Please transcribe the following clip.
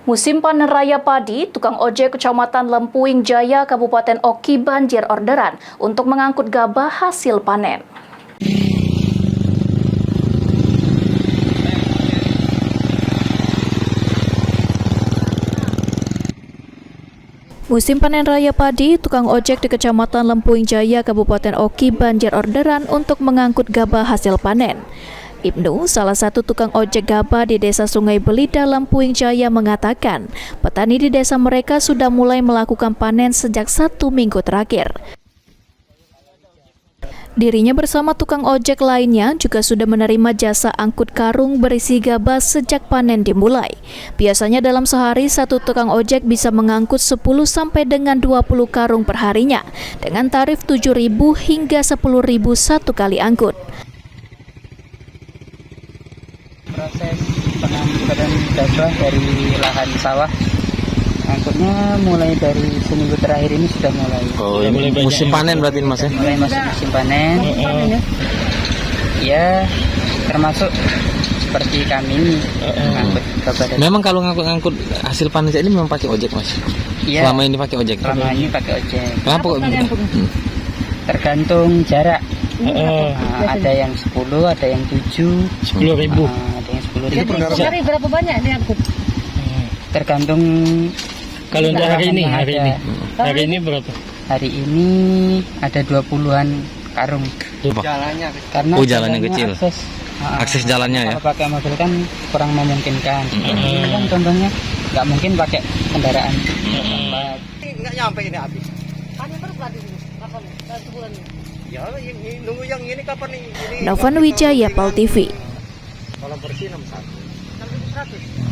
Musim panen raya padi, tukang ojek Kecamatan Lempuing Jaya, Kabupaten Oki banjir orderan untuk mengangkut gabah hasil panen. Musim panen raya padi, tukang ojek di Kecamatan Lempuing Jaya, Kabupaten Oki banjir orderan untuk mengangkut gabah hasil panen. Ibnu, salah satu tukang ojek gabah di Desa Sungai Belida, Lempuing Jaya mengatakan, petani di desa mereka sudah mulai melakukan panen sejak 1 minggu terakhir. Dirinya bersama tukang ojek lainnya juga sudah menerima jasa angkut karung berisi gabah sejak panen dimulai. Biasanya dalam sehari satu tukang ojek bisa mengangkut 10 sampai dengan 20 karung per harinya dengan tarif 7.000 hingga 10.000 satu kali angkut. Proses pengangkutan gabah dari lahan sawah, angkutnya mulai dari seminggu terakhir ini sudah mulai. Oh, ini musim panen berarti Mas ya? Mulai masuk musim panen. Ya, termasuk seperti kami ini angkut gabah. Memang kalau ngangkut hasil panen ini memang pakai ojek Mas? Iya. Selama ini pakai ojek? Selama ini pakai ojek. Kenapa kok begitu? Tergantung jarak. Ada yang 10, ada yang 7. 10.000. Ada yang 10.000. Sehari berapa banyak diangkut? Tergantung. Kalau untuk hari ini berapa? Hari ini ada 20-an karung. Jalannya. Karena jalannya kecil. Akses jalannya ya. Kalau pakai mobil kan kurang memungkinkan. Ini kan contohnya nggak mungkin pakai kendaraan. Nggak nyampe ini habis. Panen terus berarti ini. Kapan? Dan sebulan ini. Ya, nunggu yang ini kapan nih? Novan Wijaya, PAL TV. Kalau bersih 61. 6.100.